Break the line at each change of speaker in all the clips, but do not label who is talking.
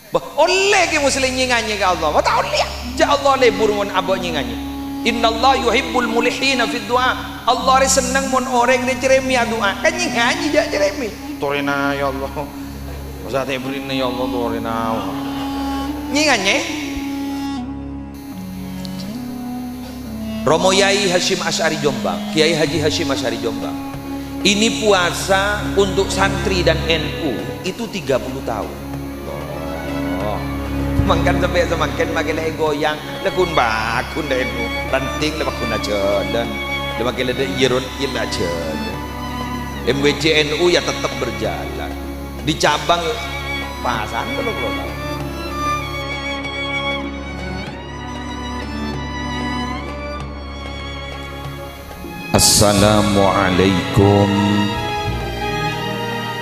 bah oleh ke muslim nyinganye ke Allah bah tak oleh ja Allah lebur mun abo nyinganye. Innallah yuhibbul mulihina fid du'a. Allah seneng mun orang dia ceremi doa kan nyinganye ja ceremi torina ya Allah masa tak berina ya Allah torina nyinganye. Romo Yai Hashim Asy'ari Jombang, Kiai Haji Hashim Asy'ari Jombang, ini puasa untuk santri dan NU itu 30 tahun. Oh, makan sampai semakin makin lagi goyang, lekun bakun dah NU, ranting lepas kun jalan, lepas makin ada irun ila jalan. MWC NU ya tetap berjalan, di cabang pasan kalau tahu. Assalamualaikum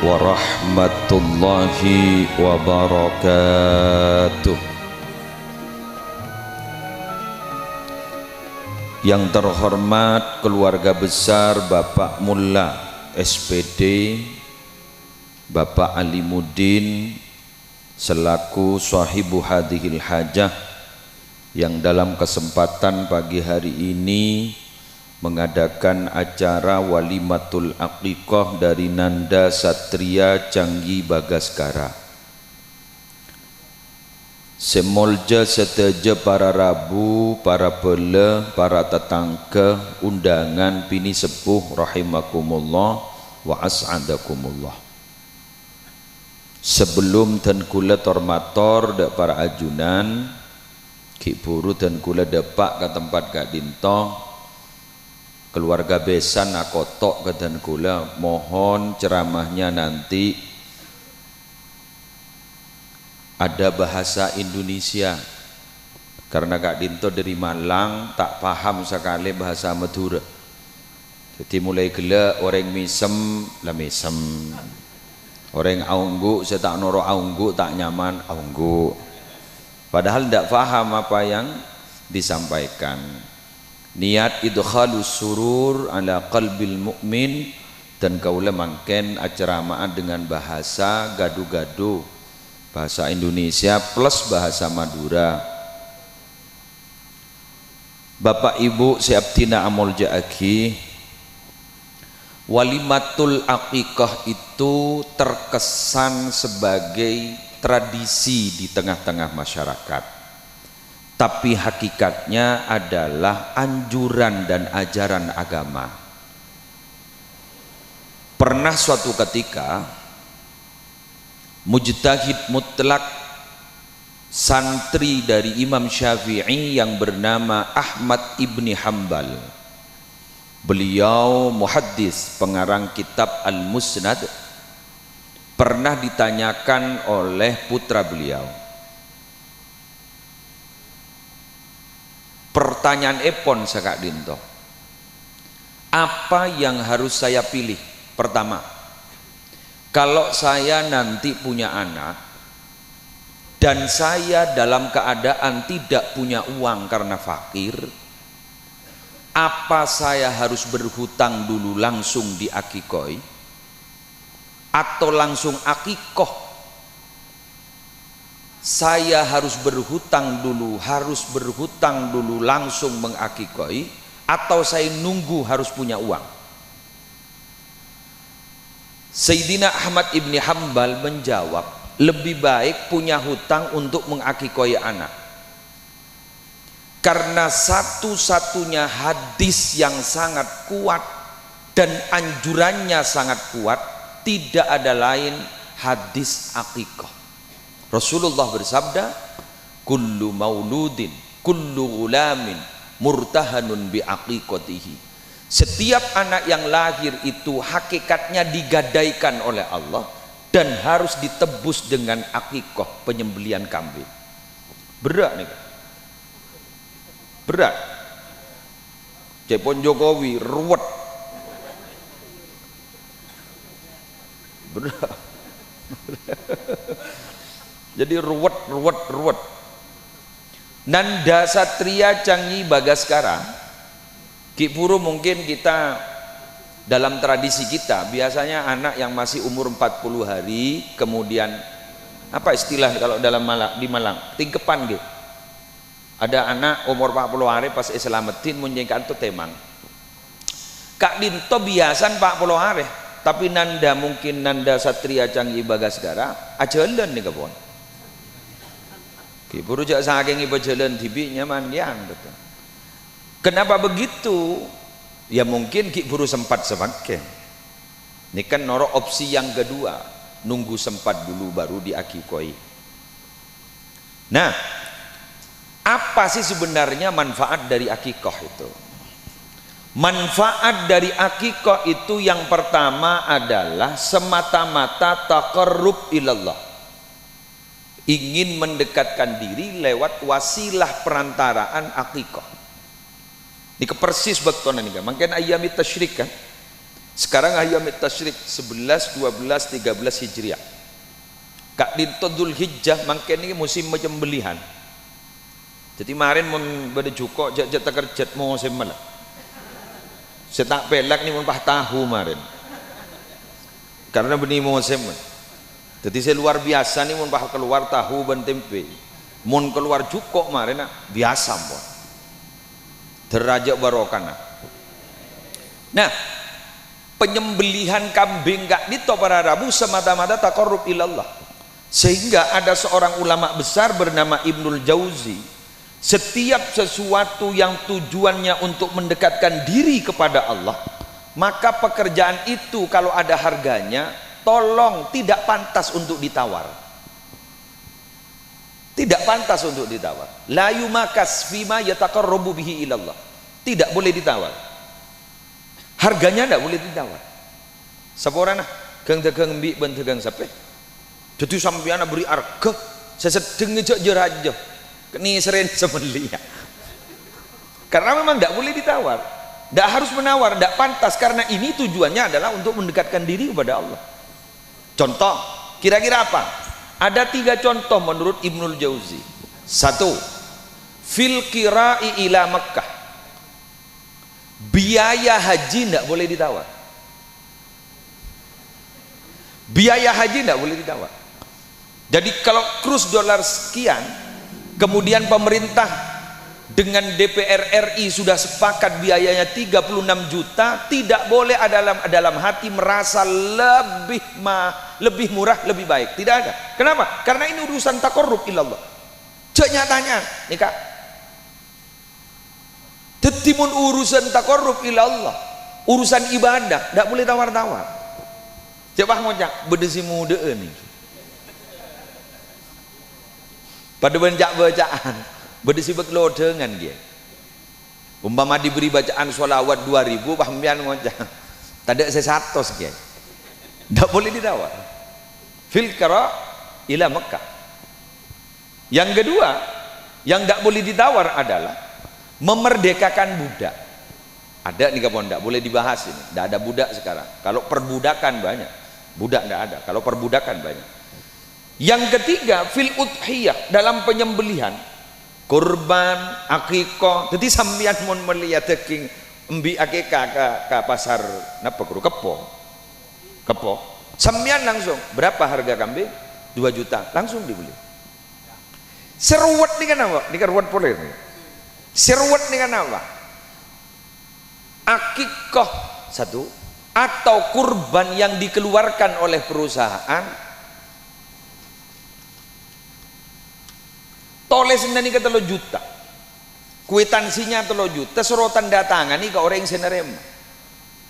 warahmatullahi wabarakatuh. Yang terhormat keluarga besar Bapak Mulla SPD Bapak Alimuddin selaku sahibu hadhil hajah yang dalam kesempatan pagi hari ini mengadakan acara walimatul aqiqah dari Nanda Satria Canggih Bagaskara. Semolja seteja para rabu, para pele, para tetangga, undangan pini sepuh rahimakumullah wa as'adakumullah. Sebelum dan kula tormator dak para ajunan, ki buru dan kula depak ke tempat Kak Dinto. Keluarga besan nakotok ke dan kula mohon ceramahnya nanti ada bahasa Indonesia karena Kak Dinto dari Malang tak paham sekali bahasa Madura, jadi mulai gila orang misem lah misem, orang aunggu saya tak noro aunggu tak nyaman aunggu, padahal tidak paham apa yang disampaikan. Niat idkhalus surur ala qalbil mu'min, dan kaula mangken aceramaan dengan bahasa gadu-gadu, bahasa Indonesia plus bahasa Madura. Bapak Ibu Siaptina Amol Jaaki, walimatul aqiqah itu terkesan sebagai tradisi di tengah-tengah masyarakat, tapi hakikatnya adalah anjuran dan ajaran agama. Pernah suatu ketika mujtahid mutlak santri dari Imam Syafi'i yang bernama Ahmad ibni Hambal, beliau muhaddis pengarang kitab Al-Musnad, pernah ditanyakan oleh putra beliau, pertanyaan epon Kak Dinto, apa yang harus saya pilih? Pertama, kalau saya nanti punya anak dan saya dalam keadaan tidak punya uang karena fakir, apa saya harus berhutang dulu langsung di akikoi atau langsung akikoh? Saya harus berhutang dulu langsung mengakikoi, atau saya nunggu harus punya uang? Sayyidina Ahmad ibni Hambal menjawab, lebih baik punya hutang untuk mengakikoi anak, karena satu-satunya hadis yang sangat kuat dan anjurannya sangat kuat tidak ada lain hadis akikah. Rasulullah bersabda, kullu mauludin, kullu gulamin murtahanun bi aqiqatihi. Setiap anak yang lahir itu hakikatnya digadaikan oleh Allah dan harus ditebus dengan akikah, penyembelian kambing. Berat nih, berat. Cepon Jokowi ruwet, berat. Jadi ruwet. Nanda Satria Canggih Bagaskara, Ki Puru, mungkin kita dalam tradisi kita biasanya anak yang masih umur 40 hari kemudian Apa istilah kalau dalam Malang, di Malang? Tingkepan gitu. Ada anak umur 40 hari pas Islamatin menjengkan tu temang. Kak Dinto biasan 40 hari, tapi nanda mungkin nanda Satria Canggih Bagasgara ajalan nih kapon. Ki buru jak saking iba jalan tibi nyaman yang betul. Kenapa begitu? Ya mungkin ki buru sempat semakin. Ini kan noro opsi yang kedua, nunggu sempat dulu baru diakikoi. Nah, apa sih sebenarnya manfaat dari akikah itu? Manfaat dari akikah itu yang pertama adalah semata-mata taqarrub ilallah. Ingin mendekatkan diri lewat wasilah perantaraan akikah. Ini persis betul nih kan. Mungkin ayyamit tasyrik kan. Sekarang ayyamit tasyrik 11, 12, 13 Hijriah. Kak Dinto Dzulhijjah mungkin ini musim penyembelihan. Jadi kemarin mun bade juko jat kerjat mau semalah. Saya tak pelak ni mun pah tahu kemarin. Karena benih musim. Jadi saya luar biasa ni mun pah keluar tahu ban tempe. Mun keluar juko kemarin biasa pun. Derajat barokana. Nah, penyembelihan kambing gak dito para Rabu semata-mata taqarrub ilallah. Sehingga ada seorang ulama besar bernama Ibnul Jauzi. Setiap sesuatu yang tujuannya untuk mendekatkan diri kepada Allah, maka pekerjaan itu kalau ada harganya, tolong tidak pantas untuk ditawar. Tidak pantas untuk ditawar. La yumakas fima yataqarrabu bihi ilallah. Tidak boleh ditawar. Harganya tidak boleh ditawar. Saporana gang dagang mbi ben dagang sape. Jadi sampeyan beri harga sesedeng ngejak jerajo. Ini sering semelia. Karena memang tidak boleh ditawar, tidak harus menawar, tidak pantas, karena ini tujuannya adalah untuk mendekatkan diri kepada Allah. Contoh, kira-kira apa? Ada 3 contoh menurut Ibnul Jauzi. 1, fil qira'i ila Makkah, biaya haji tidak boleh ditawar. Biaya haji tidak boleh ditawar. Jadi kalau kurs dolar sekian, kemudian pemerintah dengan DPR RI sudah sepakat biayanya 36 juta, tidak boleh dalam hati merasa lebih murah, lebih baik. Tidak ada. Kenapa? Karena ini urusan taqarrub ilallah. Cek nyatanya nih Kak. Tetimun urusan taqarrub ilallah, urusan ibadah, tidak boleh tawar-tawar. Coba ngocak bedesi muda nih. Pada bacaan berdisi beklo dengan dia. Umpama diberi bacaan sholawat 2000 pahmian ngocak. Tadi saya 100 dia. Tidak boleh ditawar. Fil qira ila Makkah. Yang kedua, yang tidak boleh ditawar adalah memerdekakan budak. Ada nih kawan, tidak boleh dibahas ini. Tidak ada budak sekarang. Kalau perbudakan banyak, budak tidak ada. Kalau perbudakan banyak. Yang ketiga, fil udhiyah, dalam penyembelihan, kurban, akikah. Jadi sampeyan mun melihat daging embi akikah ke pasar napa guru kepo. Sampeyan langsung berapa harga kambing? 2 juta, langsung dibeli. Seruat nih kan apa? Ini kan ruwet poler nih. Seruat nih kan apa? Akikah 1 atau kurban yang dikeluarkan oleh perusahaan, toles nani ke 3 juta, kwitansinya 3 juta, suruh tanda tangan nih ke orang yang senerem,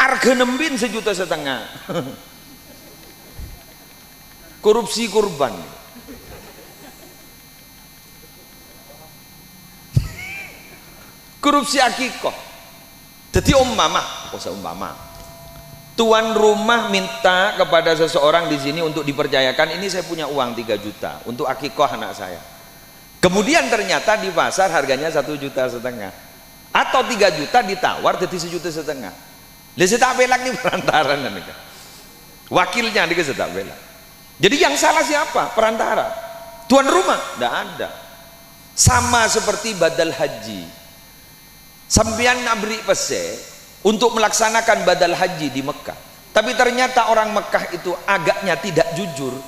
harga nembin 1,5 juta. Korupsi kurban. Korupsi akikah. Jadi umpama, tuan rumah minta kepada seseorang di sini untuk dipercayakan, ini saya punya uang 3 juta untuk akikah anak saya. Kemudian ternyata di pasar harganya 1,5 juta, atau 3 juta ditawar jadi 1,5 juta. Lihat tak belak nih perantaran kan? Wakilnya dia tak belak. Jadi yang salah siapa? Perantara. Tuan rumah tidak ada. Sama seperti badal haji. Sampeyan nak beri pese untuk melaksanakan badal haji di Mekah, tapi ternyata orang Mekah itu agaknya tidak jujur.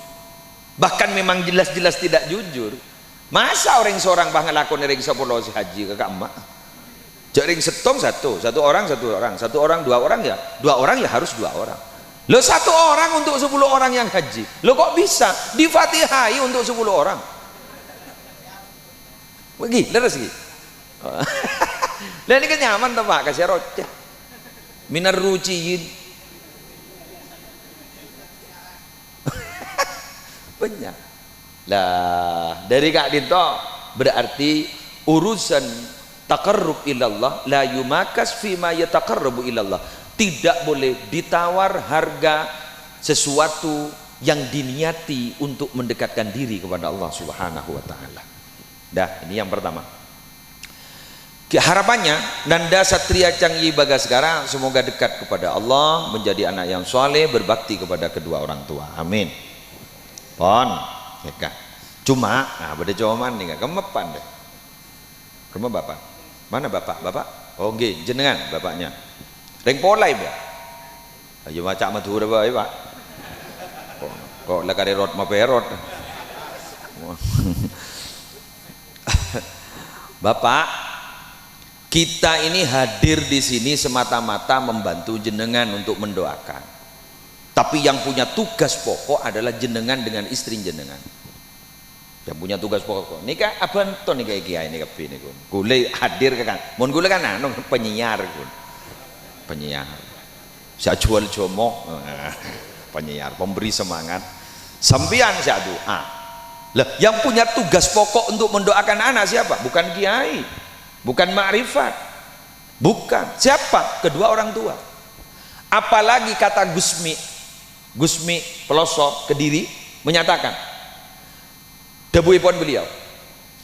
bahkan memang jelas-jelas tidak jujur. Masa orang seorang bah ngelakon ring 10 haji ke emak? Jaring setong satu orang dua orang ya harus dua orang. Lo satu orang untuk 10 orang yang haji. Lo kok bisa difatihai untuk 10 orang? Begini, leres gini. Lah ini kan nyaman tuh Pak, kasih roti. Minar ruciin. Banyak. Lah dari Kak Dinto berarti urusan taqarrub ilallah la yumakas fima yataqarrabu ilallah. Tidak boleh ditawar harga sesuatu yang diniati untuk mendekatkan diri kepada Allah Subhanahu wa taala. Dah, ini yang pertama. Harapannya Nanda Satria Cangyi Bagaskara semoga dekat kepada Allah, menjadi anak yang soleh, berbakti kepada kedua orang tua. Amin. Pon, ya kan. Cuma, nah pada jawaban nih, kemepan deh. Kemana bapak? Mana bapak? Bapak? Oh, nggih, jenengan bapaknya. Ring polai ba. Ayo macam Madura ba, Pak. Kok lah kare rot maperot. Bapak, kita ini hadir di sini semata-mata membantu jenengan untuk mendoakan. Tapi yang punya tugas pokok adalah jenengan dengan istri jenengan. Yang punya tugas pokok. Nika abanto nika kiai nika pi niku. Kule hadir kan. Mun kule kan anu penyiar kun. Penyiar. Saya jual jomo. Penyiar, pemberi semangat. Sampian saya doa. Lah, yang punya tugas pokok untuk mendoakan anak siapa? Bukan kiai, bukan ma'rifat, bukan. Siapa? Kedua orang tua. Apalagi kata Gusmi Pelosok Kediri menyatakan, debuipun beliau,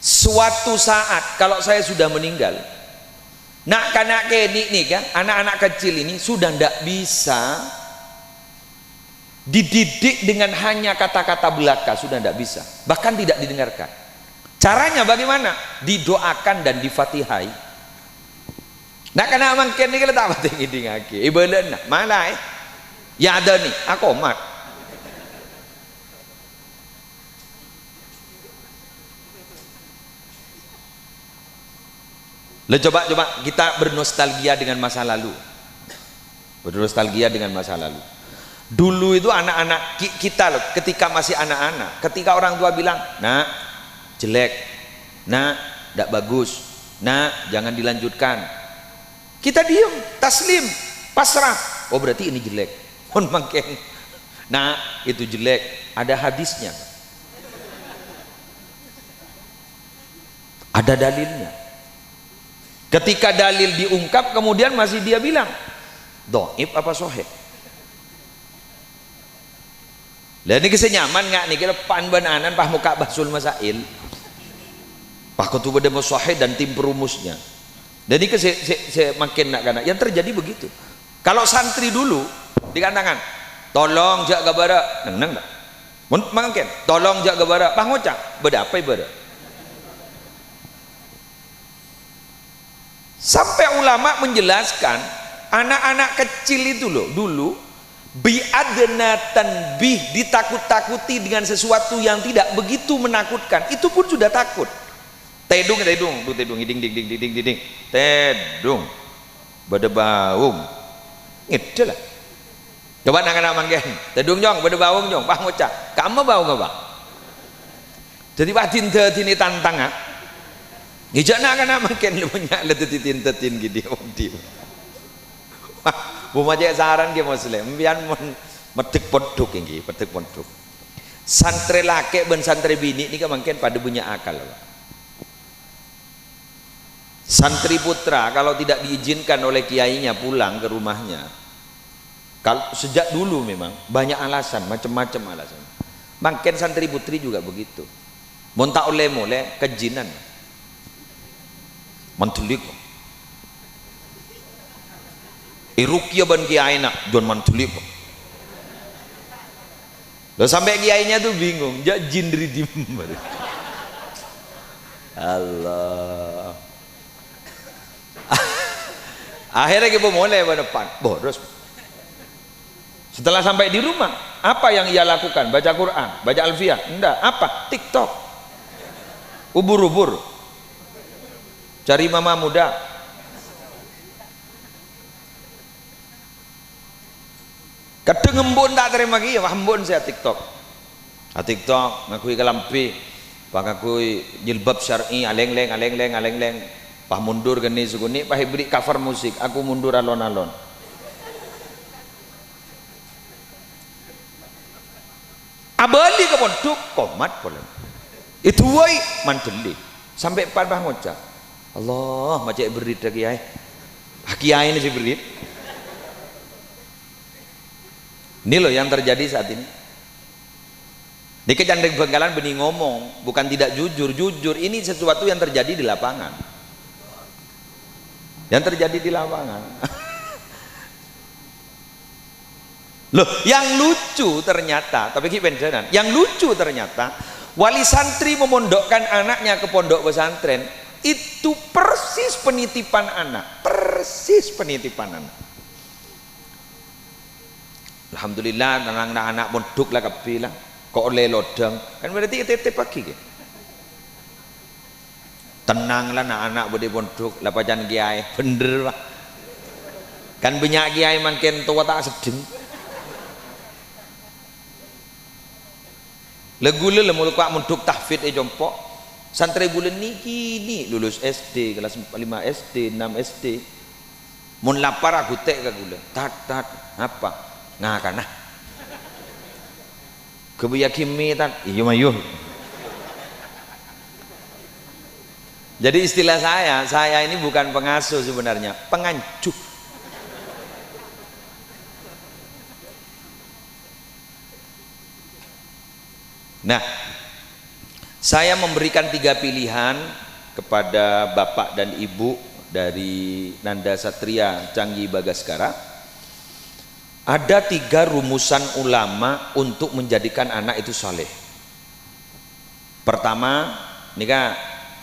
suatu saat kalau saya sudah meninggal, nak kanak kenik nih kan, anak-anak kecil ini sudah tidak bisa dididik dengan hanya kata-kata belaka, sudah tidak bisa, bahkan tidak didengarkan. Caranya bagaimana? Didoakan dan difatihai. Nak kena mangken ni kalau tak penting ini ngaki. Ibadah mana ya ada nih, aku mat. Coba kita bernostalgia dengan masa lalu. Bernostalgia dengan masa lalu. Dulu itu anak-anak kita loh, ketika masih anak-anak, ketika orang tua bilang, nak jelek, nak tidak bagus, nak jangan dilanjutkan, kita diem, taslim, pasrah. Oh berarti ini jelek. Pun makin, nah itu jelek, ada hadisnya, ada dalilnya. Ketika dalil diungkap, kemudian masih dia bilang, doib apa soheh? Lah ini kesenyaman nggak nih, kira pan bananan pah muka basul masail, pah kutuba demo soheh dan tim perumusnya. Jadi saya makin nak karena yang terjadi begitu. Kalau santri dulu dikatakan, tolong jaga bara, neng tak? Makin, tolong jaga bara, pah ngocak, beda apa ibadah? Sampai ulama menjelaskan, anak-anak kecil itu loh dulu biadna tanbih, ditakut-takuti dengan sesuatu yang tidak begitu menakutkan, itu pun sudah takut. Tedung, ding, tedung, berdebaung, gitu lah. Coba nak manggen, tedung jong, berdebaung jong, pah ngocak, kamu bau nggak bang? Jadi pak tinta tini tantang ah, hijau nak manggen lu punya letet tintetin gitu di. Buma cek saran ke muslim, biar metik pondok ini, petik pondok. Santri laki dan santri bini ini kan mungkin pada punya akal, Pak. Santri putra kalau tidak diizinkan oleh kiainya pulang ke rumahnya, kalau sejak dulu memang banyak alasan, macam-macam alasan. Mungkin santri putri juga begitu. Montak oleh kejinan, mantulik. Irukia ban kiai nak don mantulik. Lo sampai kiainya tuh bingung, jak jindri dim. Allah. Akhirnya kita mulai pada depan, boros. Setelah sampai di rumah, Apa yang ia lakukan? Baca Quran, baca Alfiyah? Enggak. Apa? TikTok. Ubur-ubur. Cari mama muda. Kadang embun tak terima lagi, embun saya TikTok. TikTok ngakui kelampi, ngakui jilbab syar'i, aleng-leng. Pah mundur gini suguni, pah beri cover musik, aku mundur alon-alon. Abali ke pondok komat boleh. Itu woi manteli. Sampai pan bah ngocak. Allah, macam berit lagi kiai. Kiai ini sih berit. Ini loh yang terjadi saat ini. Di Kejandeng Bengkalan benih ngomong, bukan tidak jujur. Ini sesuatu yang terjadi di lapangan. Yang terjadi di lapangan. Loh, yang lucu ternyata, tapi beneran, yang lucu ternyata wali santri memondokkan anaknya ke pondok pesantren itu persis penitipan anak, Alhamdulillah, anak pondok lah kapilah, kok oleh lodang, kan berarti titip pagi ke? Tenanglah anak-anak budi pondok, lapajan kiai, bener lah, kan banyak kiai makin tua tak sedeng. Legule lemul kuak munduk tahfidz jompok santri bulan niki lulus SD kelas 5 SD 6 SD mun lapar aku tek ke gula tat apa ngakana kebuya kimi tat iya mayuh. Jadi istilah saya ini bukan pengasuh sebenarnya, pengancuh. Nah, saya memberikan 3 pilihan kepada bapak dan ibu dari Nanda Satria Canggih Bagaskara. Ada 3 rumusan ulama untuk menjadikan anak itu saleh. Pertama, ini kan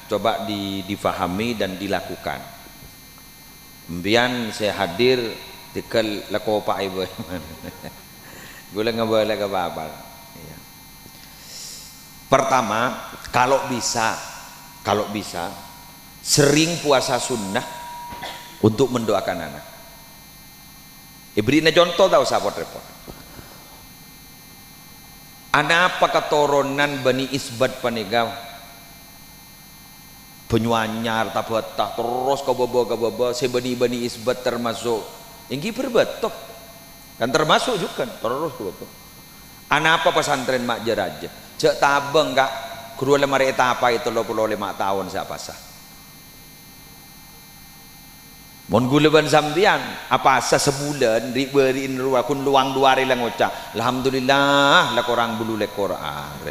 coba difahami dan dilakukan. Kemudian saya hadir tikel lako pak ibu. Gue nggak boleh ke bapak. Pertama, kalau bisa sering puasa sunnah untuk mendoakan anak. Berinya contoh tahu sahabat repot. Anak apa keturunan Bani Isbat Panegau, Penyuanyar Tabatah terus ke bawah Bani Isbat termasuk inggi berbetok dan termasuk juga terus ke bawah. Anak apa pesantren Mak Jeraja cek tabeng kak kedua lemari etapa itu 25 tahun saya pasah mon guleban sambian apa asa sebulan riberin ruakun luang 2 hari lang ngocak alhamdulillah lah korang bulu lekor are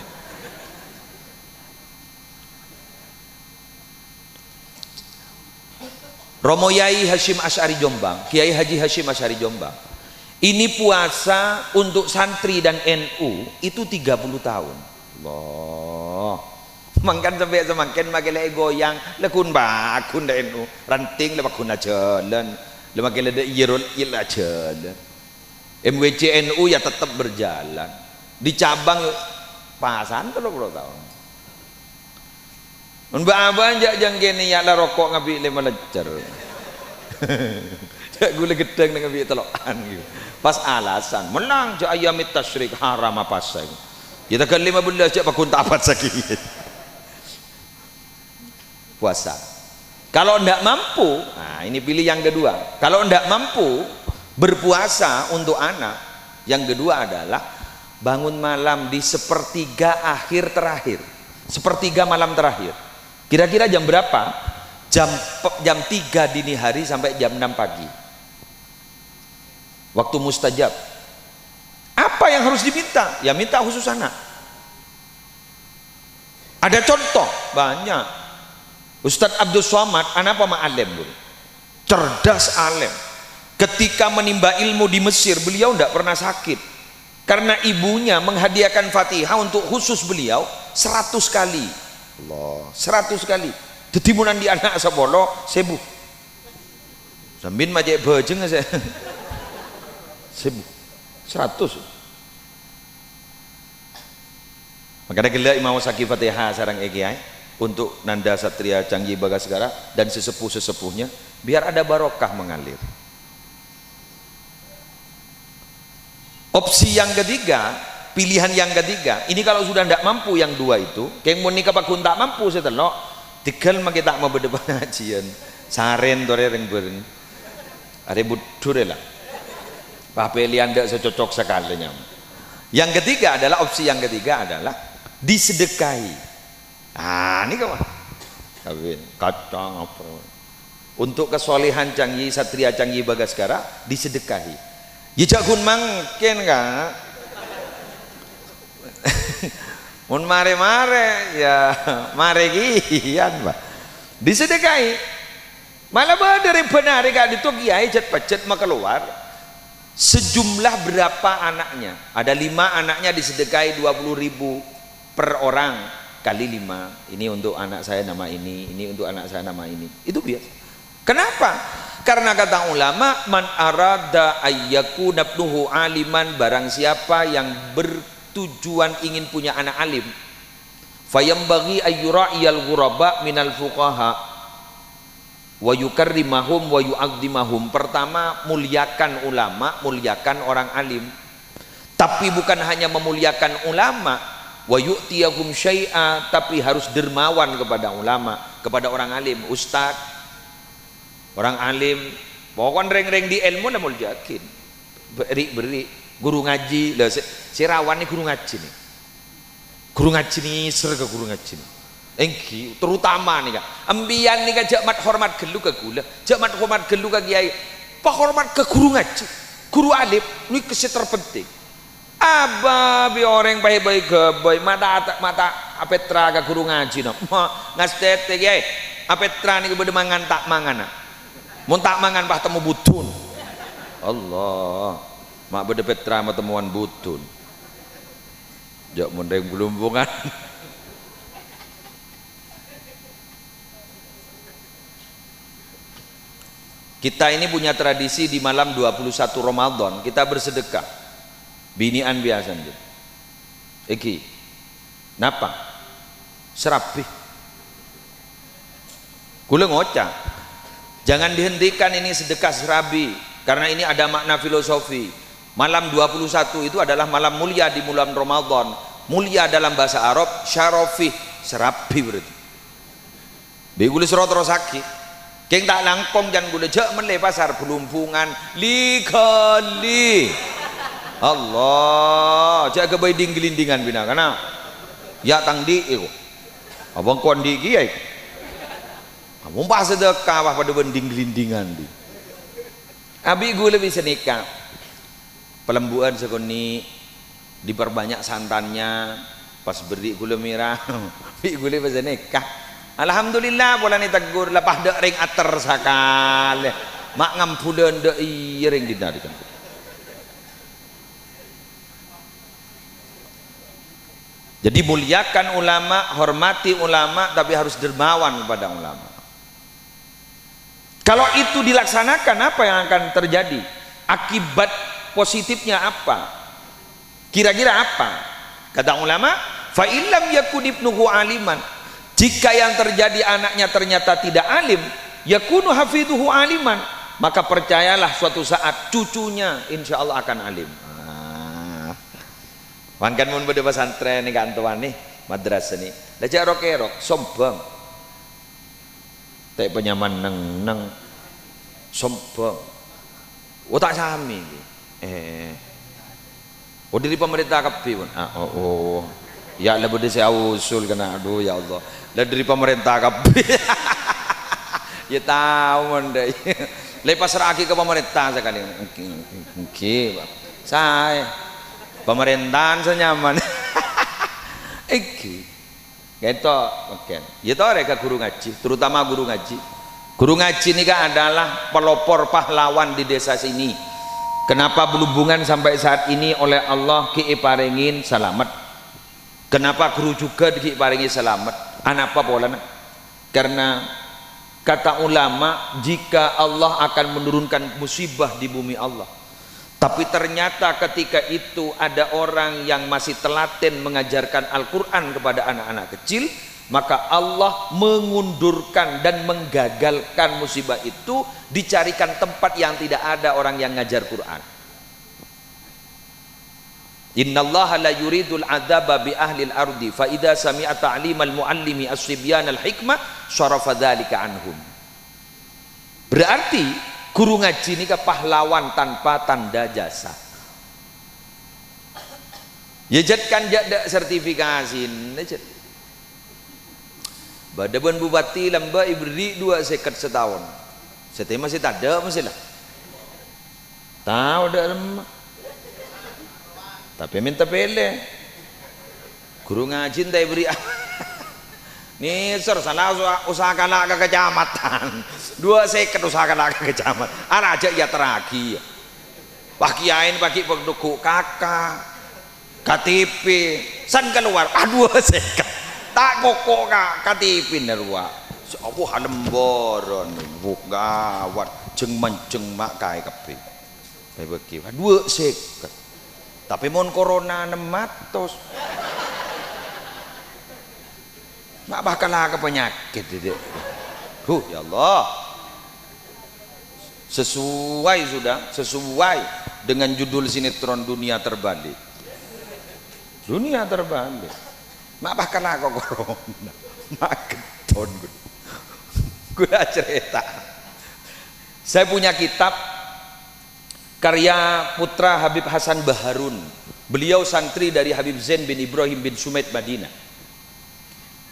Romo Yai Hashim Asy'ari Jombang, Kiai Haji Hashim Asy'ari Jombang, ini puasa untuk santri dan NU itu 30 tahun. Allah, mangkan sampai semakin makin goyang, lekun bakun dah NU, ranting lepas kuna jalan, lemakin ada irul ilah jalan. MWC NU ya tetap berjalan, di cabang pasan 30 tahun. Mbak abang jangan gini ya lah rokok ngabi 5 lecer. Gula gedeng dengan bi telokan gitu. Pas alasan menang je ayamit tasyrik haram apa sah. Kita kan 15 je pakun tapat sakit. Puasa. Kalau ndak mampu, nah ini pilih yang kedua. Kalau ndak mampu berpuasa untuk anak, yang kedua adalah bangun malam di sepertiga akhir terakhir. Sepertiga malam terakhir. Kira-kira jam berapa? Jam 3 dini hari sampai jam 6 pagi. Waktu mustajab. Apa yang harus diminta? Ya minta khusus anak. Ada contoh banyak. Ustadz Abdul Somad anak apa alim dulu, cerdas alim. Ketika menimba ilmu di Mesir beliau tidak pernah sakit karena ibunya menghadiahkan Fatihah untuk khusus beliau 100 kali. Allah, 100 kali. Tetimunan di anak sabolo sebu. Sambin majek bejeng saya. Sebu 100 Makanya gelak mau saki Fatihah sarang iki untuk Nanda Satria Canggih Bagaskara dan sesepuh-sesepuhnya biar ada barokah mengalir. Opsi yang ketiga, pilihan yang ketiga, ini kalau sudah tidak mampu yang dua itu, kayak mau nikah pakun tak mampu setelok, tinggal makai tak mau berdebat ngajian, saren tore ring beren, ada budur lah, papelian tidak secocok sekali nyam. Yang ketiga adalah opsi yang ketiga adalah disedekahi. Ah ini kawan, kacang apa? Untuk kesolehan Canggih Satria Canggih Bagaskara disedekahi. Jejak kun mangken kak. Mun mare-mare ya mare gian Pak. Disedekahi. Malah dari benar kak itu kiai cet-pecet mau keluar. Sejumlah berapa anaknya? Ada 5 anaknya disedekahi 20.000 per orang kali 5. Ini untuk anak saya nama ini untuk anak saya nama ini. Itu biasa. Kenapa? Karena kata ulama, man arada ayyakuna ibnuhu aliman, barang siapa yang bertujuan ingin punya anak alim, fayambaghi ayyura'iyal ghuraba minal fuqaha wa yukarrimahum wa yu'azzimahum. Pertama, muliakan ulama, muliakan orang alim. Tapi bukan hanya memuliakan ulama, wa yu'tiyahum syai'a, tapi harus dermawan kepada ulama, kepada orang alim, ustaz, orang alim. Pokoknya reng-reng di ilmu lah mau yakin. Beri guru ngaji lah, si rawan nih guru ngaji nih. Guru ngaji nih, serga guru ngaji nih. Engki terutama nih kak ambian nih kak jamat hormat gelu ke gula, jamat hormat gelu ke kiai, pak hormat ke guru ngaji, guru alim ini kesi terpenting. Aba bi orang baik-baik baik mata apetra ke guru ngaji no, ngastet kiai apetra nih kepada mangan tak mangan, mun tak mangan bah temu butun. Allah, mak beda petra ma temuan butun. Jak mun reng gelumbungan. Kita ini punya tradisi di malam 21 Ramadan kita bersedekah. Binian biasa gitu. Iki. Napa? Serapih. Kula ngocah. Jangan dihentikan ini sedekah serabi karena ini ada makna filosofi. Malam 21 itu adalah malam mulia di bulan Ramadan. Mulia dalam bahasa Arab syarafih, serabi berarti. Begule serot terus sakit. Keng tak langkong jangan gula jek menle pasar pelumpungan likali. Allah, jek kebai dinggelindingan bina kana. Ya tang di iku. Abang kon di kiai. Abang pas sedekah pada bending gelindingan di. Abi gula bisa nikah. Pelembuan sekoni diperbanyak santannya pas beri gula merah. Abi gula bisa nikah. Alhamdulillah bola ni tegur lepas dek ring ater sakal mak ngampulen dek ring dinarikan. Jadi muliakan ulama, hormati ulama, tapi harus dermawan kepada ulama. Kalau itu dilaksanakan, apa yang akan terjadi? Akibat positifnya apa? Kira-kira apa? Kata ulama, fa illam yakun ibnuhu aliman, jika yang terjadi anaknya ternyata tidak alim, yakunu hafidhuhu aliman, maka percayalah suatu saat cucunya insya Allah akan alim. Wangkan mun beda pesantren nih kantuan nih madrasah nih, lajak rokerok sombong, tak penyaman neng sombong, tak sami, dari pemerintah kepi pun, ya lebih dari saya usul kena, aduh ya Allah. Lah dari pemerintah kabeh. Ya tahu mondai. Lepas seraki ke pemerintah sekali. Nggih, Pak. Saya pemerintahan senyaman. Iki. Gitu, oke. Ya toh mereka guru ngaji, terutama guru ngaji. Guru ngaji ini kan adalah pelopor pahlawan di desa sini. Kenapa berhubungan sampai saat ini oleh Allah kiiparingin selamat. Kenapa guru juga diparingi selamat? Anapa polana? Karena kata ulama, jika Allah akan menurunkan musibah di bumi Allah, Tapi ternyata ketika itu ada orang yang masih telaten mengajarkan Al-Quran kepada anak-anak kecil, maka Allah mengundurkan dan menggagalkan musibah itu, dicarikan tempat yang tidak ada orang yang ngajar Quran. Innallaha la yuridul adzaba bi ahli al-ardi fa idza sami'a ta'limal muallimi as-sibyan al-hikmah syarafa dzalika anhum. Berarti guru ngaji ini ke pahlawan tanpa tanda jasa. Ya jatkan jada sertifikasi nejet. Badaban bupati lamba ibri 2 seket setahun. Setema masih tak ada masih lah. Tahu dah lembah. Tapi minta pele. Guru ngaji tak beri. Nih salah usahakan ke kecamatan. 2 seket usahakan ke kecamatan. Araja ya teragi. Pak kiain pakai pendukuk kakak. KTP. San keluar. 2 seket. Tak kokok KTP nerwa. Apa halemboron buk gawat jeng menceng mak kai kape. Kayak begitu. 2 seket. Tapi mon corona 600. Mak bakal ke penyakit itu. Ya Allah. Sesuai dengan judul sinetron Dunia Terbalik. Dunia Terbalik. Mak bakal ke corona. Mak keton. Gue cerita. Saya punya kitab karya putra Habib Hasan Baharun. Beliau santri dari Habib Zain bin Ibrahim bin Sumaid Madinah.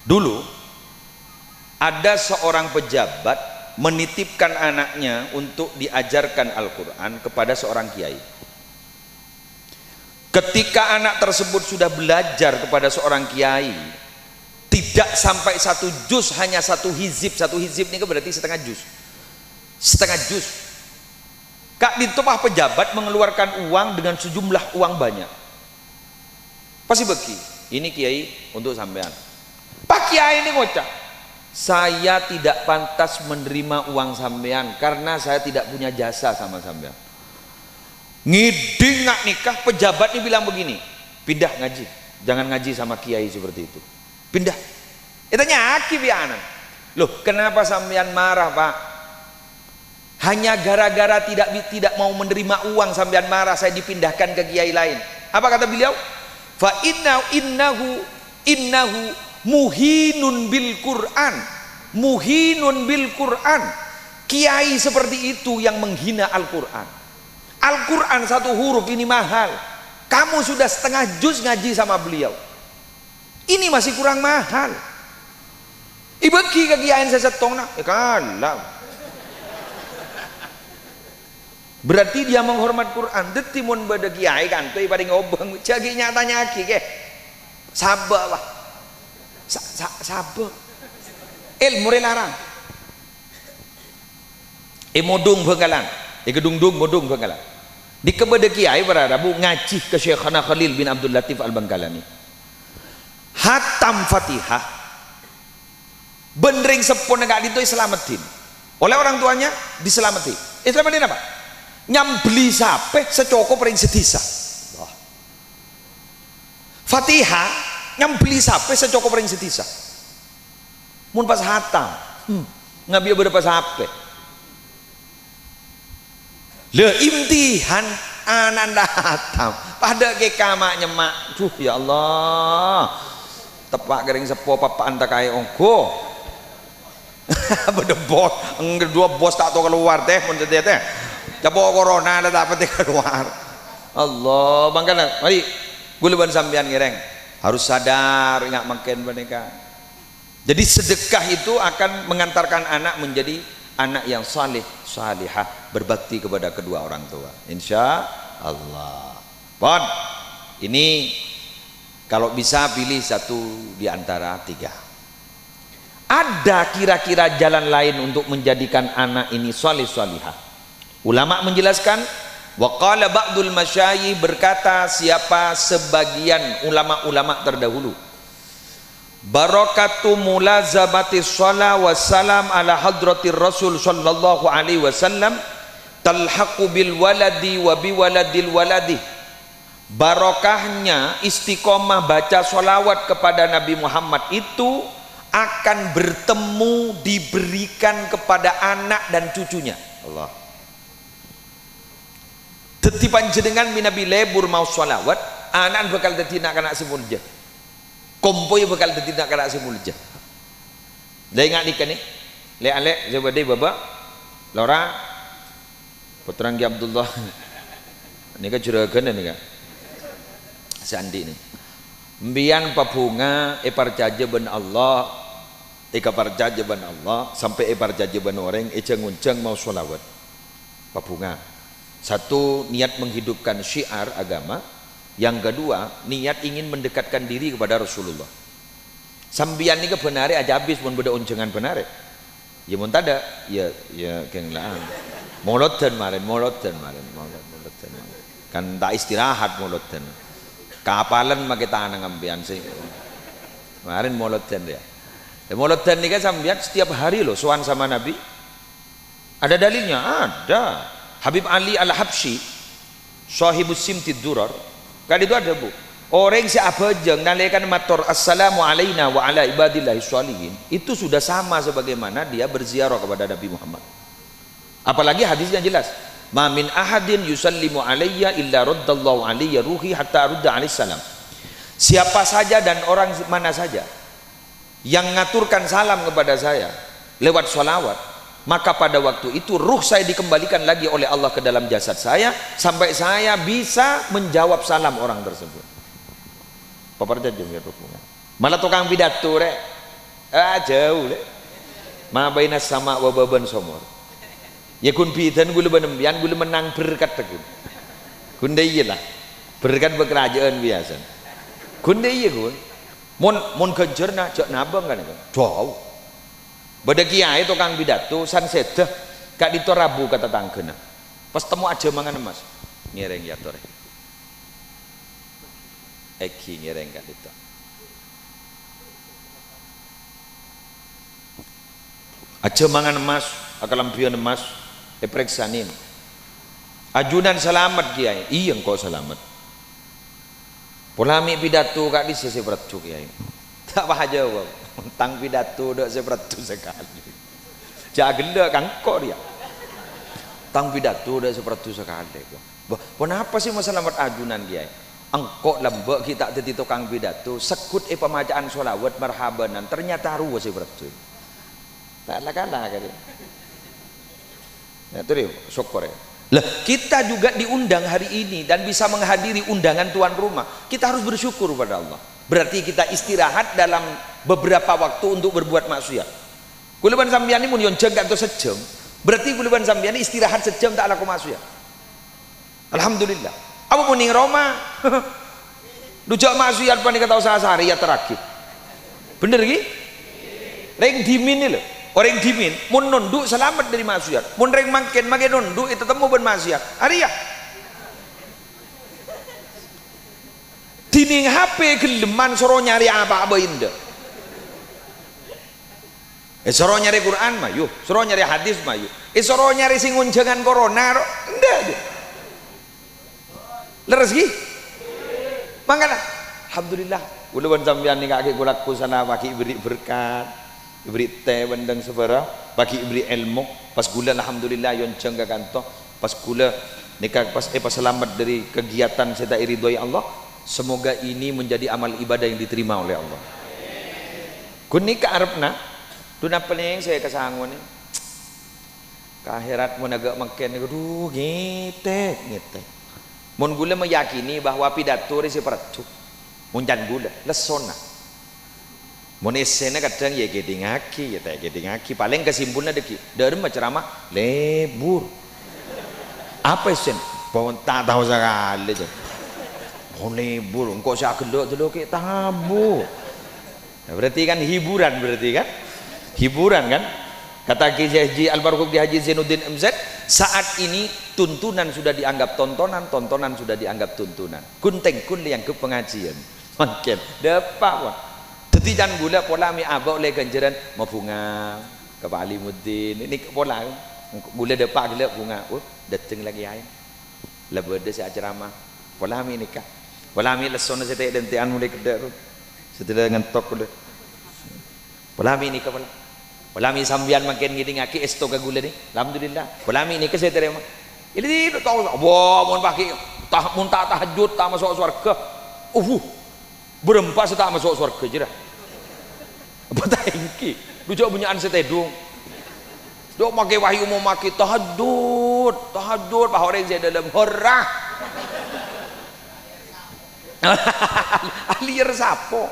Dulu ada seorang pejabat menitipkan anaknya untuk diajarkan Al-Quran kepada seorang kiai. Ketika anak tersebut sudah belajar kepada seorang kiai, tidak sampai 1 juz, hanya 1 hizib. 1 hizib ini berarti setengah juz. Setengah juz. Kak ditopah pejabat mengeluarkan uang dengan sejumlah uang banyak. Pasti beki. Ini kiai untuk sampean. Pak kiai ini ngocak. Saya tidak pantas menerima uang sampean karena saya tidak punya jasa sama sampean. Ngiding nggak nikah, pejabat ini bilang begini, pindah ngaji. Jangan ngaji sama kiai seperti itu. Pindah. Itu nyaki bianan. Loh, kenapa sampean marah, Pak? Hanya gara-gara tidak mau menerima uang sampean marah, saya dipindahkan ke kiai lain. Apa kata beliau? Fa innahu muhinun bil Quran. Muhinun bil Quran. Kiai seperti itu yang menghina Al-Quran. Al-Quran 1 huruf ini mahal. Kamu sudah setengah juz ngaji sama beliau. Ini masih kurang mahal. Ibeki ke kiai saya setong nak. Kalah. Berarti dia menghormat Quran. Detimun pada kiai kan tuh ibadah ngobeng jagi nyatanya ki ke sabar lah sabar ilmu larang modung benggalan gedung-dung modung benggalan di kepada kiai beradabu ngaji ke Syekhana Khalil bin Abdul Latif Al-Bangkalani hatam Fatihah benring sepon enggak itu selamatin oleh orang tuanya diselamatin. Selamatin apa? Nyambeli sape secoko pering sedisa. Fatihah nyambeli sape secoko pering sedisa. Mun pas hatam, ngabiya berapa sape. Le imtihan ananda hatam. Pada ke kama nyemak. Duh ya Allah. Tepak kering sepo papa anta kaya ongko. Beda bos, dua bos tak tahu keluar teh pun teh. Coba corona ada dapat keluar. Allah bangkana mari guluban sampean ngereng harus sadar ingat makin mereka. Jadi sedekah itu akan mengantarkan anak menjadi anak yang saleh salihah, berbakti kepada kedua orang tua insya Allah. Bon ini kalau bisa pilih 1 di antara 3. Ada kira-kira jalan lain untuk menjadikan anak ini saleh salihah? Ulama menjelaskan, waqala ba'dul masyayikh berkata siapa sebagian ulama-ulama terdahulu, barakatu mulazabati shalah wassalam ala hadratir rasul sallallahu alaihi wasallam talhaqu bil waladi wa bi waladil waladi. Barokahnya istiqomah baca sholawat kepada Nabi Muhammad itu akan bertemu, diberikan kepada anak dan cucunya. Allah. Dadi panjenengan minabi lebur mau sholawat, anak bakal dadi anak semulja. Kompoi bakal dadi anak semulja. Lah ingat nikah nih. Le alek coba deh baba. Laura putra Ki Abdullah. Ini kan juragan nih kan. Sandi nih. Mbian pabunga parjaje ben Allah, ika parjaje ben Allah sampai parjaje ben orang ngunceng mau sholawat. Pabunga. Satu, niat menghidupkan syiar agama. Yang kedua, niat ingin mendekatkan diri kepada Rasulullah. Sambian ini kebenare aja habis pun beda uncengan benare. Ya mun tada, ya keng laang. Moloten maren. Kan tak istirahat moloten. Kapalan make tanang ambian sih. Kemarin moloten dia. Moloten ini kan sambian setiap hari loh sowan sama Nabi. Ada dalilnya? Ada. Habib Ali Al-Habsyi, Shahibus Simtid Durar. Kan itu ada bu. Orang si abajeng nalekan matur assalamu alaina wa ala ibadillahi sholihin, itu sudah sama sebagaimana dia berziarah kepada Nabi Muhammad. Apalagi hadisnya jelas, ma min ahadin yusallimu alayya illa raddallahu alayya ruhi hatta arudda alaihi salam. Siapa saja dan orang mana saja yang ngaturkan salam kepada saya lewat sholawat, maka pada waktu itu ruh saya dikembalikan lagi oleh Allah ke dalam jasad saya sampai saya bisa menjawab salam orang tersebut. Paparja jengger hubungan. Malah tukang pidato rek. Jauh rek. Ma baina sama wa baban somor. Ya kun pidan gula benembian gula menang berkat tekun. Kun lah. Berkat bekerajaan biasa. Kun iya kun. Mun genjerna jak nabang kan. Jauh. Bada kiai tukang pidato san sedah gak ditorabu kata tanggena. Pas temu aja mangan emas. Ngereng ya tore. Eki ngereng kat itu. Aja mangan emas, akalampion emas, periksanin. Ajunan selamat kiai, iya engkau selamat. Polami pidato kak di sisi peratu kiai. Tak aja bang, tang pidato dak seperatu sekali. Jagelak kangkok dia. Tang pidato dak seperatu sekali. Kenapa sih mau selamat ajunan kiai? Engkok lembek kita jadi tukang pidato sekut pemacaan sholawat marhabanan ternyata ruwes seperti itu tak kalah kali ya tuh syukur ya lah kita juga diundang hari ini dan bisa menghadiri undangan tuan rumah, kita harus bersyukur pada Allah. Berarti kita istirahat dalam beberapa waktu untuk berbuat maksiat. Kuliban sambian ini mun yonceng atau sejam, berarti kuliban sambian ini istirahat sejam tak laku maksiat. Alhamdulillah. Apa pun ning Roma dujak maksiat panik kata usaha sehari ya terakhir bener ki reng dimin lho orang dimin mun nunduk selamat dari maksiat mun reng makin nunduk itu temu ben maksiat hari ya dining HP geleman soro nyari apa-apa indah soro nyari Quran mah yuk soro nyari hadis mah yuk soro nyari sing unjangan corona ndak leres ki makanya alhamdulillah uluan sampean nih kaki kulaku sana bagi beri berkat beri teh bendeng sebera bagi beri ilmu pas gula alhamdulillah yonceng ke kantor pas gula nikah pas selamat dari kegiatan saya ridhoi Allah, semoga ini menjadi amal ibadah yang diterima oleh Allah. Kun nikah arepna duna pening saya kesangun nih ke akhirat mun agak makin aduh ngete mun gula meyakini bahwa pidato ini seperti muncan gula lesona mun esena kadang ya gedingaki ya tak gedingaki paling kesimpulannya deki dari ceramah lebur apa esen bawon tak tahu sekali aja oh lebur engkau saya gelok dulu kayak tabu nah, berarti kan hiburan kan kata Kiai Haji Almarhum Kiai Haji Zainuddin MZ, saat ini tuntunan sudah dianggap tontonan, tontonan sudah dianggap tuntunan. Kunteng kun yang ke pengajian. Makin depak wah. Dadi jan gula pola mi abak oleh ganjaran mau bunga ke Pak Alimuddin. Ini pola Gula depak gila bunga. Datang lagi ayam. Lepas ada saya ceramah. Wala mi nikah. Wala mi lesona saya dan tian mulai kedar. Setelah ngentok udah. Wala mi nikah wala. Wala mi sambian makin gini ngaki esto ke gula ni. Alhamdulillah. Wala mi nikah saya terima. Ini tahu. Wah, mohon pakai mun tak tahajud tak masuk surga. Berempat tak masuk surga je dah. Apa tak ingki? Lu jauh bunyaan setedung. Dok pakai wahyu mau pakai tahajud, pak orang saya dalam horah. Alir sapo.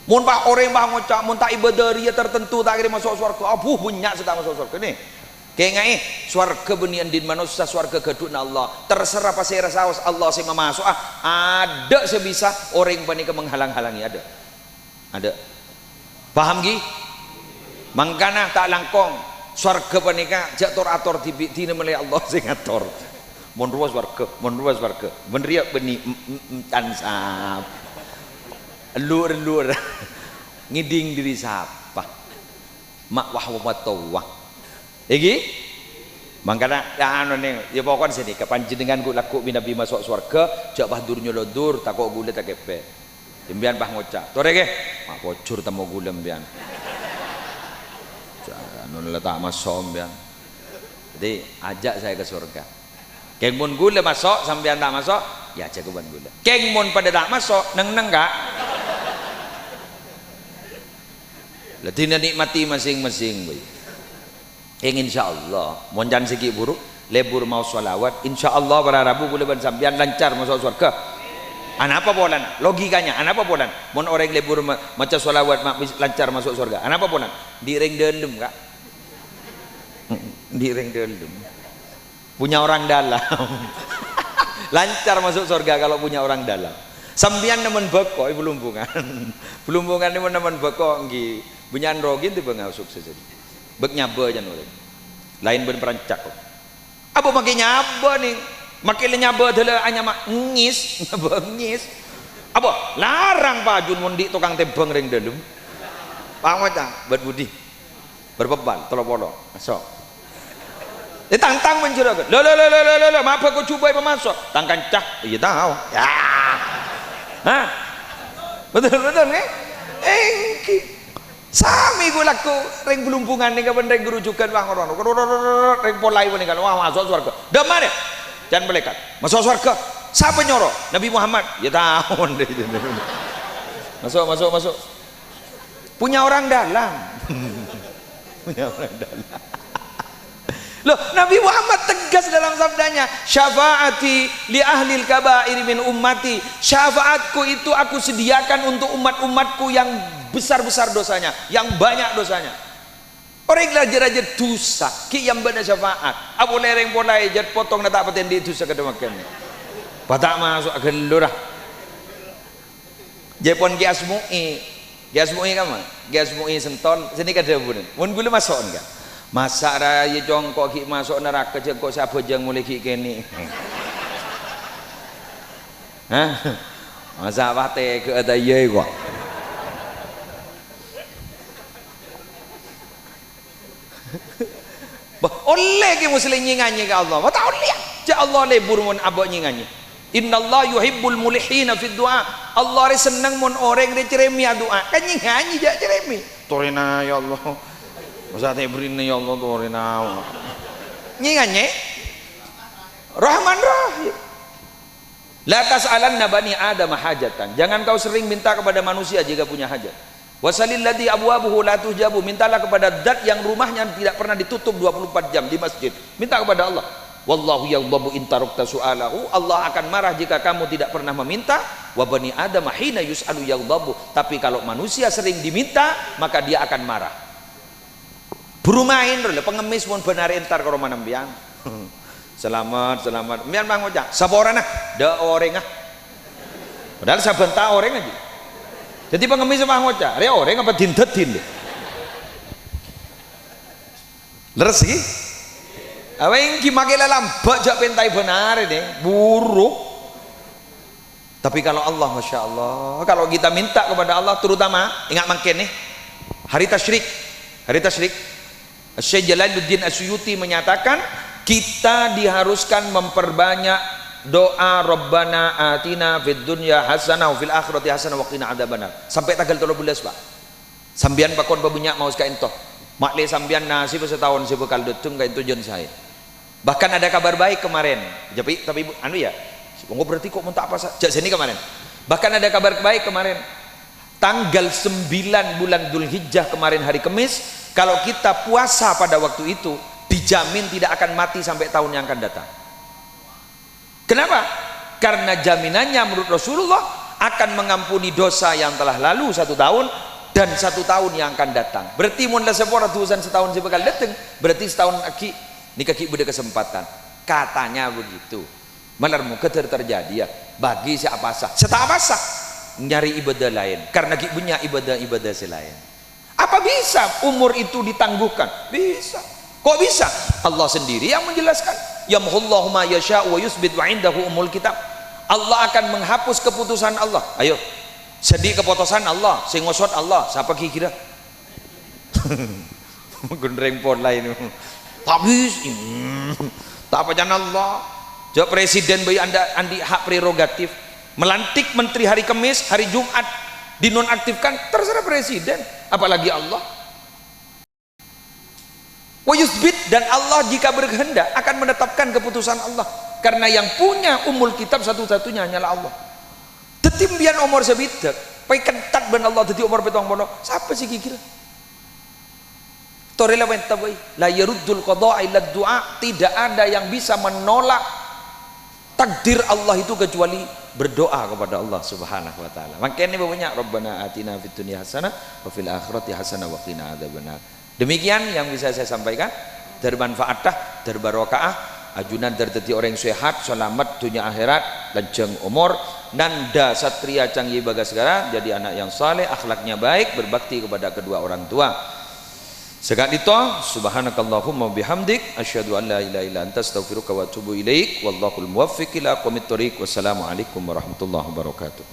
Mun pak orang bah ngocak, mun tak ibadaria tertentu tak kira masuk surga. Bunyak tak masuk surga ni. Kayak ngai surga benian din manusia surga keduna Allah. Terserah pas saya rasa Allah saya masuk ada sebisa orang panika menghalang-halangi ada. Ada. Paham gi? Mangkana tak langkong. Swarga panika jak ator dina melai Allah sing ngatur. Mun ruas warga, benriak beni tansap. Lur ngiding diri siapa? Mak wah tawah. Iki mangkana ya anu ning ya pokon sini kapan jenengan ku laku nabi masuk swarga jak bahdur nyolodur takok gula tak kepe. Jembian bah ngocak. Tore ke? Mak bocor temu gula mbian. Nun letak masuk sampean. Jadi ajak saya ke surga. Keng mun gula masuk sampean tak masuk, ya ajak ke gula. Keng mun pada tak masuk, neng kak. Letih nikmati masing-masing. Keng insyaallah, mun jan segi buruk, lebur mau sholawat, insyaallah pada Rabu gula ban sampean lancar masuk surga. Apa bolan? Logikanya, apa bolan? Mun orang lebur maca sholawat lancar masuk surga. Apa bolan? Direng delem kak. Direng delem. Punya orang dalam. Lancar masuk surga kalau punya orang dalam. Sambian nemen beko belumbungan. Belumbungan ni nemen beko nggih. Bunyan rogin tiba ngau sukses. Bek nyaba jan urip. Lain ben perancak kok. Apa makin nyaba nih? Makin nyaba adalah hanya ngis, nyaba ngis. Apa? Larang pajun mundi tukang tebang ring delem. Pamata buat budi. Berbebal tolong masuk. Tantang mencuragan. Lo, maaf aku coba masuk. Tangkan cah, iya tahu. Ya. Hah? Betul nih? Sami gue laku ring belumpungan nih kapan ring gerujukan bang orang. Ring polai nih kalau wah masuk surga. Demar ya? Jangan melekat. Masuk surga. Siapa nyoro? Nabi Muhammad. Ya tahu. Masuk. Punya orang dalam. Punya orang dalam. Loh, Nabi Muhammad tegas dalam sabdanya, syafaati li ahlil kabair min ummati. Syafaatku itu aku sediakan untuk umat-umatku yang besar-besar dosanya, yang banyak dosanya. Orang raja-raja dosa, ki yang benar syafaat. Abu lereng polai jat potong na tak paten di dosa kedemakan. Patak masuk gelurah. Jepon ki asmu'i. Ki asmu'i kamu? Ki asmu'i senton sini kada bunen. Mun gula masuk enggak? Masak raya jongkok ki masuk neraka je kok siapa jeng mulai ki kene. Hah? Masak pate ke ada ye kok. Oleh ki muslim nyinganye ke Allah. Wa ta'ala ja Allah lebur mun abok nyinganye. Innallah yuhibbul mulihina fid du'a. Allah seneng mun orang re ceremi doa. Kan nyinganye jak ceremi. Torina ya Allah. Masa tebrin ya Allah torina. Nyinganye. Rahman Rahim. La tas'alanna bani Adam hajatan. Jangan kau sering minta kepada manusia jika punya hajat. Wasalil ladzi abwabuhu la tuhjabu. Mintalah kepada zat yang rumahnya tidak pernah ditutup 24 jam di masjid. Minta kepada Allah. Wallahu yaghdabu in tarakta su'alahu. Allah akan marah jika kamu tidak pernah meminta. Wa bani Adam hina yus'alu yaghdabu. Tapi kalau manusia sering diminta, maka dia akan marah. Berumahin dulu pengemis pun benar entar ke rumah nambian. Selamat. Mian bang ngocak. Saborana da orang ah. Padahal sabenta orang aja. Jadi pengemis bang ngocak. Re orang apa dintetin deh. Leres sih. Apa yang kimake lambat jak pentai benar ini buruk. Tapi kalau Allah, masya Allah, kalau kita minta kepada Allah, terutama ingat makin nih hari tasyrik. Syekh Jalaluddin Asyuyuti menyatakan kita diharuskan memperbanyak doa Rabbana atina fid dunya hasanah wa fil akhirati hasanah wa qina adzabannar sampai tanggal 13 Pak. Sambian bakon babunyak mau ska entoh. Makle sambian nasi setahun si bekal detung ka tujuan saya. Bahkan ada kabar baik kemarin. Tapi anu ya. Berarti kok mentak apa jak sini kemarin. Bahkan ada kabar baik kemarin. Tanggal 9 bulan Dzulhijjah kemarin hari Kamis, kalau kita puasa pada waktu itu dijamin tidak akan mati sampai tahun yang akan datang. Kenapa? Karena jaminannya menurut Rasulullah akan mengampuni dosa yang telah lalu 1 tahun dan 1 tahun yang akan datang. Berarti mun la sepora tusan setahun si bakal datang, berarti setahun lagi ni kaki beda kesempatan. Katanya begitu. Malarmu keter terjadi ya bagi siapa sah. Setapa sah nyari ibadah lain karena punya ibadah-ibadah selain. Apa bisa umur itu ditangguhkan? Bisa. Kok bisa? Allah sendiri yang menjelaskan. Yamhullahu ma yasha wa yusbit wa indahu umul kitab. Allah akan menghapus keputusan Allah. Ayo. Sedih keputusan Allah, sing ngosot Allah. Siapa kira? Gendreng pon lain. Habis. Tak apa jangan Allah. Jawab presiden bayi andi hak prerogatif. Melantik menteri hari Kamis, hari Jumat dinonaktifkan, terserah presiden, apalagi Allah. Wa yusbit, dan Allah jika berkehendak akan menetapkan keputusan Allah, karena yang punya umul kitab satu-satunya hanyalah Allah. Tetimbian umur sebidak pai kentat ben Allah dadi umur petong bono siapa sih kira torela wentabai la yaruddul qada illa du'a, tidak ada yang bisa menolak takdir Allah itu kecuali berdoa kepada Allah Subhanahu wa taala. Makanya banyak Rabbana atina fid dunya hasanah wa fil akhirati hasanah wa qina adzabannar. Demikian yang bisa saya sampaikan, bermanfaatah, berbarokah, ajunan dadi orang sehat, selamat dunia akhirat, lanjang umur, nanda satria canggih bagasgara, jadi anak yang saleh, akhlaknya baik, berbakti kepada kedua orang tua. Sekat itu, subhanakallahumma bihamdik, asyhadu an la ilaha illa anta astaghfiruka wa atubu ilaik, wallahul muwaffiq ila aqwamit thoriq. Wassalamualaikum warahmatullahi wabarakatuh.